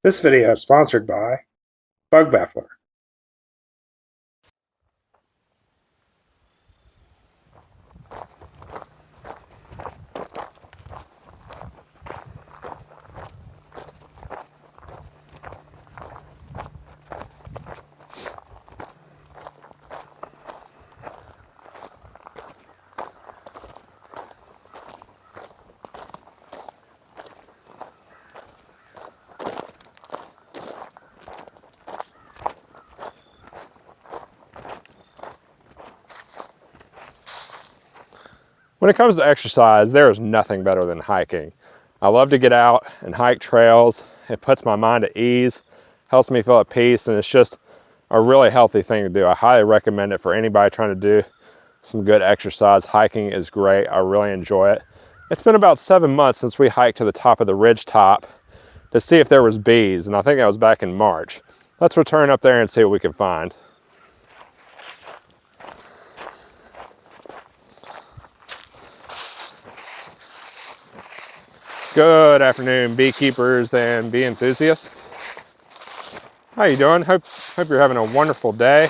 This video is sponsored by Bug Baffler. When it comes to exercise, there is nothing better than hiking. I love to get out and hike trails. It puts my mind at ease, helps me feel at peace, and it's just a really healthy thing to do. I highly recommend it for anybody trying to do some good exercise. Hiking is great. I really enjoy it. It's been about 7 months since we hiked to the top of the ridge top to see if there was bees, and I think that was back in March. Let's return up there and see what we can find. Good afternoon, beekeepers and bee enthusiasts. How you doing? Hope you're having a wonderful day.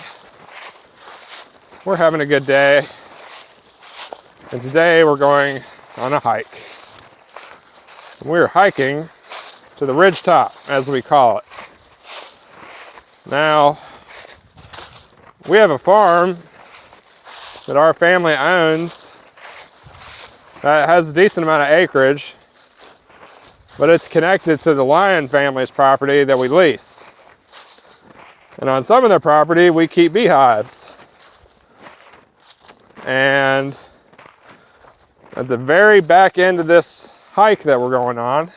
We're having a good day. And today we're going on a hike. We're hiking to the ridge top, as we call it. Now, we have a farm that our family owns that has a decent amount of acreage, but it's connected to the Lion family's property that we lease. And on some of their property, we keep beehives. And at the very back end of this hike that we're going on,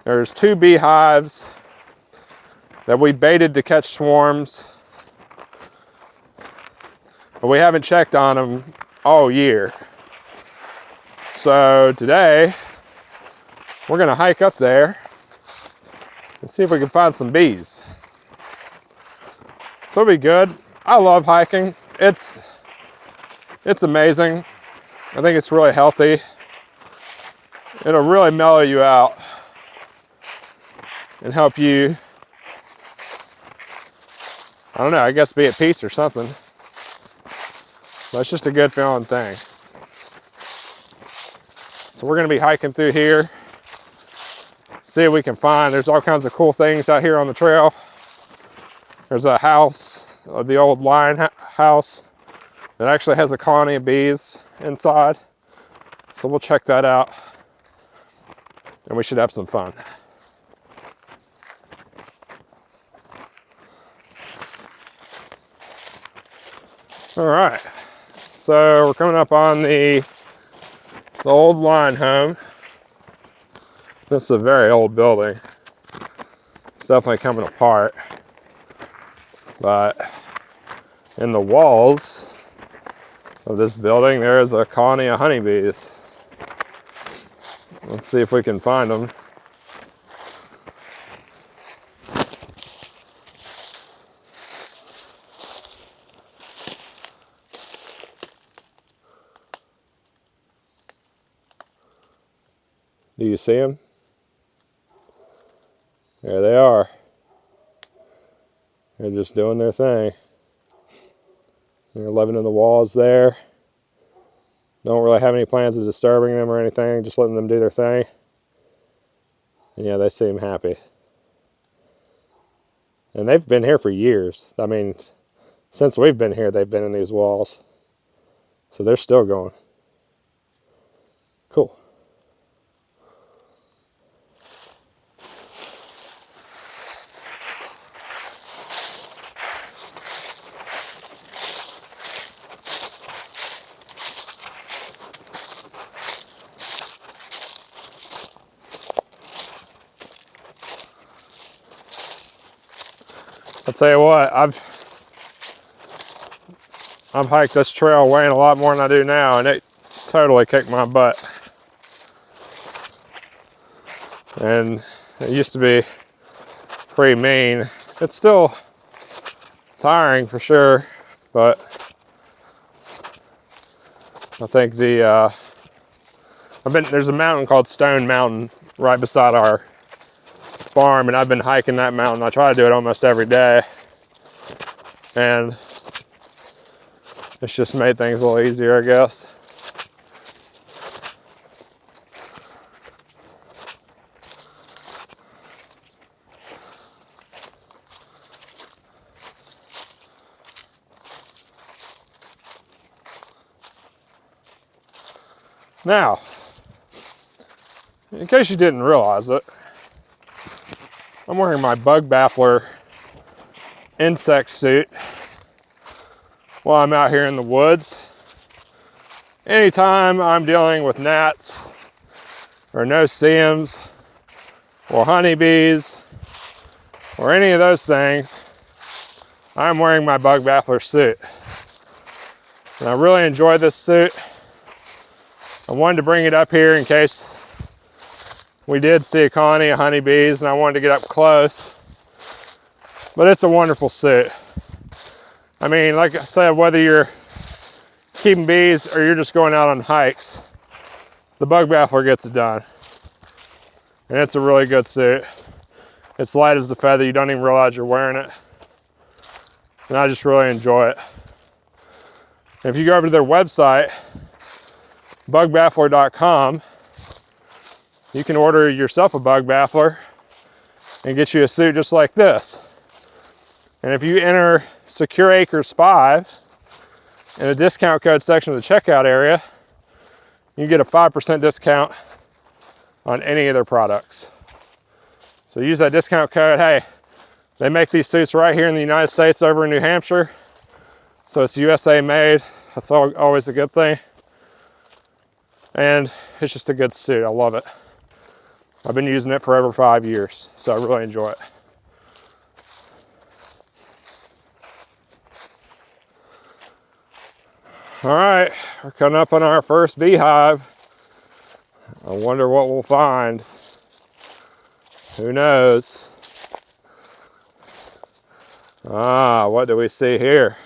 there's 2 beehives that we baited to catch swarms, but we haven't checked on them all year. So today, we're gonna hike up there and see if we can find some bees. So it'll be good. I love hiking. It's amazing. I think it's really healthy. It'll really mellow you out and help you, I don't know, I guess be at peace or something. But it's just a good feeling thing. So we're gonna be hiking through here. See what we can find. There's all kinds of cool things out here on the trail. There's a house, the old Lion house, that actually has a colony of bees inside. So we'll check that out, and we should have some fun. All right, so we're coming up on the old Lion home. This is a very old building. It's definitely coming apart. But in the walls of this building, there is a colony of honeybees. Let's see if we can find them. Do you see them? There they are. They're just doing their thing. They're living in the walls there. Don't really have any plans of disturbing them or anything, just letting them do their thing. And yeah, they seem happy. And they've been here for years. I mean, since we've been here, they've been in these walls. So they're still going. Cool. I'll tell you what, I've hiked this trail weighing a lot more than I do now, and it totally kicked my butt. And it used to be pretty mean. It's still tiring for sure, but I think there's a mountain called Stone Mountain right beside our farm, and I've been hiking that mountain. I try to do it almost every day, and it's just made things a little easier, I guess. Now, in case you didn't realize it, I'm wearing my bug baffler insect suit while I'm out here in the woods. Anytime I'm dealing with gnats or no-see-ums or honeybees or any of those things, I'm wearing my bug baffler suit. And I really enjoy this suit. I wanted to bring it up here in case we did see a colony of honeybees, and I wanted to get up close. But it's a wonderful suit. I mean, like I said, whether you're keeping bees or you're just going out on hikes, the bug baffler gets it done. And it's a really good suit. It's light as a feather. You don't even realize you're wearing it. And I just really enjoy it. And if you go over to their website, bugbaffler.com, you can order yourself a bug baffler and get you a suit just like this. And if you enter SecureAcres5 in the discount code section of the checkout area, you get a 5% discount on any of their products. So use that discount code. Hey, they make these suits right here in the United States over in New Hampshire. So it's USA made. That's always a good thing. And it's just a good suit. I love it. I've been using it for over 5 years, so I really enjoy it. All right, we're coming up on our first beehive. I wonder what we'll find. Who knows? Ah, what do we see here?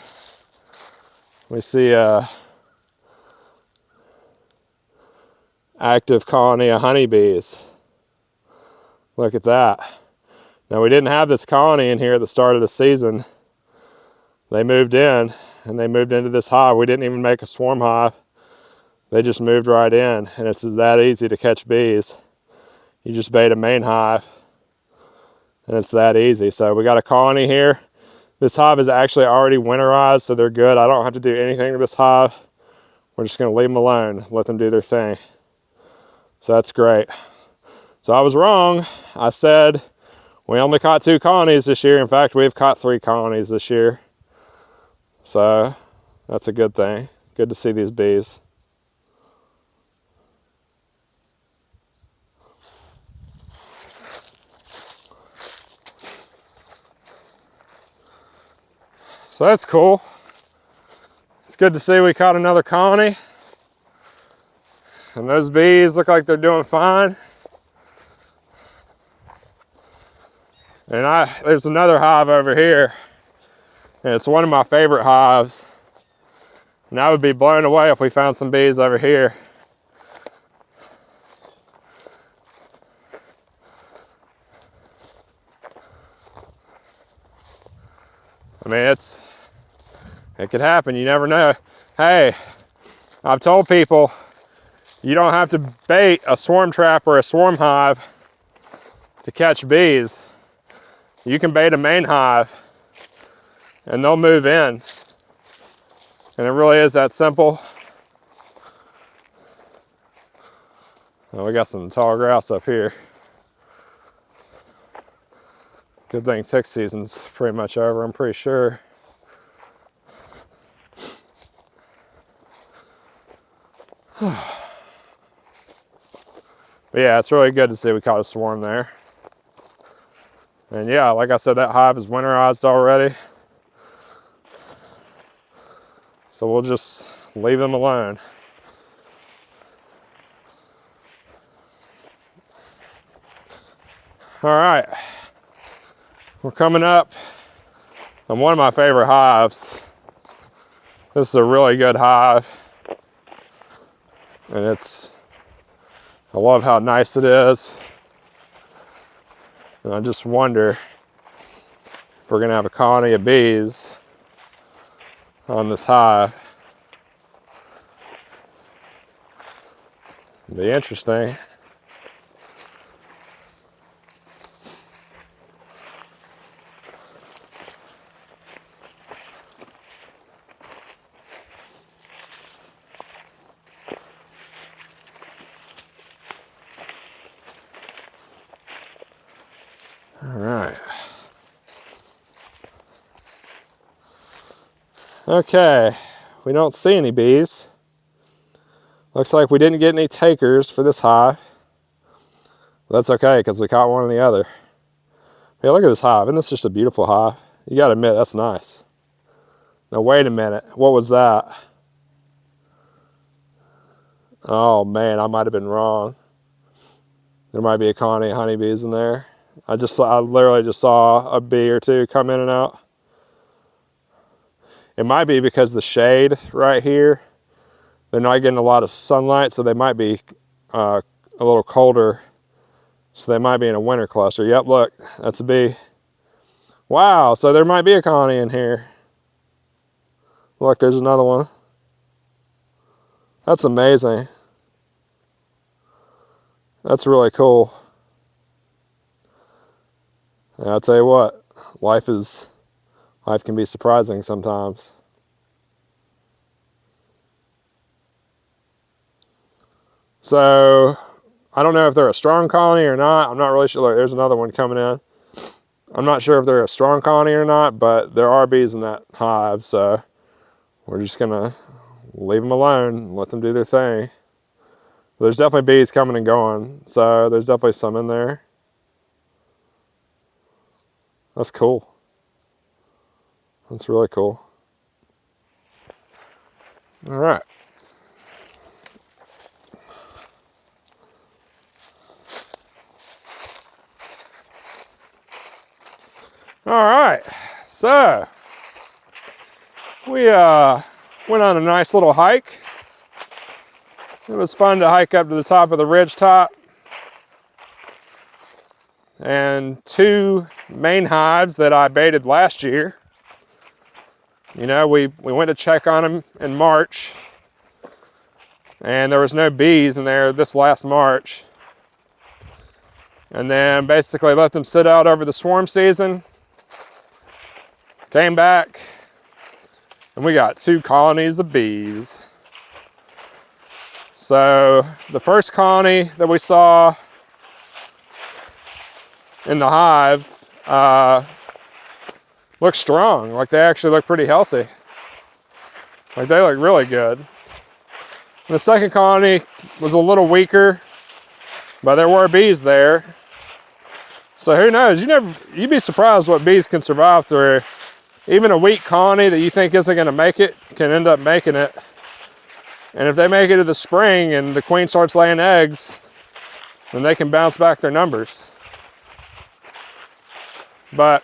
We see a active colony of honeybees. Look at that. Now, we didn't have this colony in here at the start of the season. They moved in, and they moved into this hive. We didn't even make a swarm hive. They just moved right in, and it's that easy to catch bees. You just bait a main hive, and it's that easy. So we got a colony here. This hive is actually already winterized, so they're good. I don't have to do anything to this hive. We're just gonna leave them alone, let them do their thing. So that's great. So I was wrong. I said we only caught 2 colonies this year. In fact, we've caught 3 colonies this year. So that's a good thing. Good to see these bees. So that's cool. It's good to see we caught another colony. And those bees look like they're doing fine. And there's another hive over here. And it's one of my favorite hives. And I would be blown away if we found some bees over here. I mean, it could happen, you never know. Hey, I've told people you don't have to bait a swarm trap or a swarm hive to catch bees. You can bait a main hive and they'll move in. And it really is that simple. Oh, we got some tall grass up here. Good thing tick season's pretty much over, I'm pretty sure. But yeah, it's really good to see we caught a swarm there. And yeah, like I said, that hive is winterized already. So we'll just leave them alone. All right, we're coming up on one of my favorite hives. This is a really good hive. And I love how nice it is. And I just wonder if we're gonna have a colony of bees on this hive. It'll be interesting. All right. Okay, we don't see any bees. Looks like we didn't get any takers for this hive. That's okay, because we caught one or the other. Hey, look at this hive. Isn't this just a beautiful hive? You gotta admit, that's nice. Now, wait a minute. What was that? Oh, man, I might have been wrong. There might be a colony of honeybees in there. I literally just saw a bee or two come in and out. It might be because the shade right here, they're not getting a lot of sunlight, so they might be a little colder. So they might be in a winter cluster. Yep, look, that's a bee. Wow, so there might be a colony in here. Look, there's another one. That's amazing. That's really cool. And I'll tell you what, life can be surprising sometimes. So, I don't know if they're a strong colony or not. I'm not really sure. Look, there's another one coming in. I'm not sure if they're a strong colony or not, but there are bees in that hive, so we're just gonna leave them alone and let them do their thing. There's definitely bees coming and going, so there's definitely some in there. That's cool. That's really cool. All right. All right, so we went on a nice little hike. It was fun to hike up to the top of the ridge top. And 2 main hives that I baited last year. You know, we went to check on them in March, and there was no bees in there this last March. And then basically let them sit out over the swarm season. Came back, and we got 2 colonies of bees. So the first colony that we saw in the hive looked strong. Like, they actually look pretty healthy. Like, they look really good. And the second colony was a little weaker, but there were bees there. So who knows? You'd be surprised what bees can survive through. Even a weak colony that you think isn't going to make it can end up making it. And if they make it to the spring and the queen starts laying eggs, then they can bounce back their numbers. But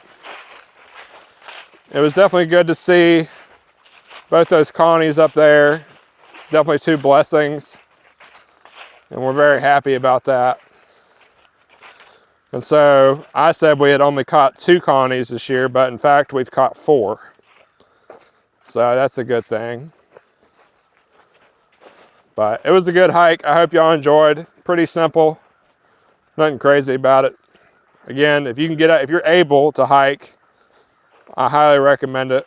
it was definitely good to see both those colonies up there. Definitely 2 blessings. And we're very happy about that. And so I said we had only caught 2 colonies this year, but in fact we've caught 4. So that's a good thing. But it was a good hike. I hope y'all enjoyed. Pretty simple. Nothing crazy about it. Again, if you can get out, if you're able to hike, I highly recommend it.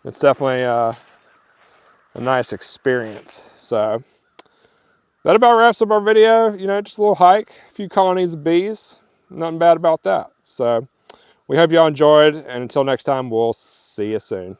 It's definitely a nice experience. So that about wraps up our video. You know, just a little hike, a few colonies of bees. Nothing bad about that. So we hope y'all enjoyed, and until next time, we'll see you soon.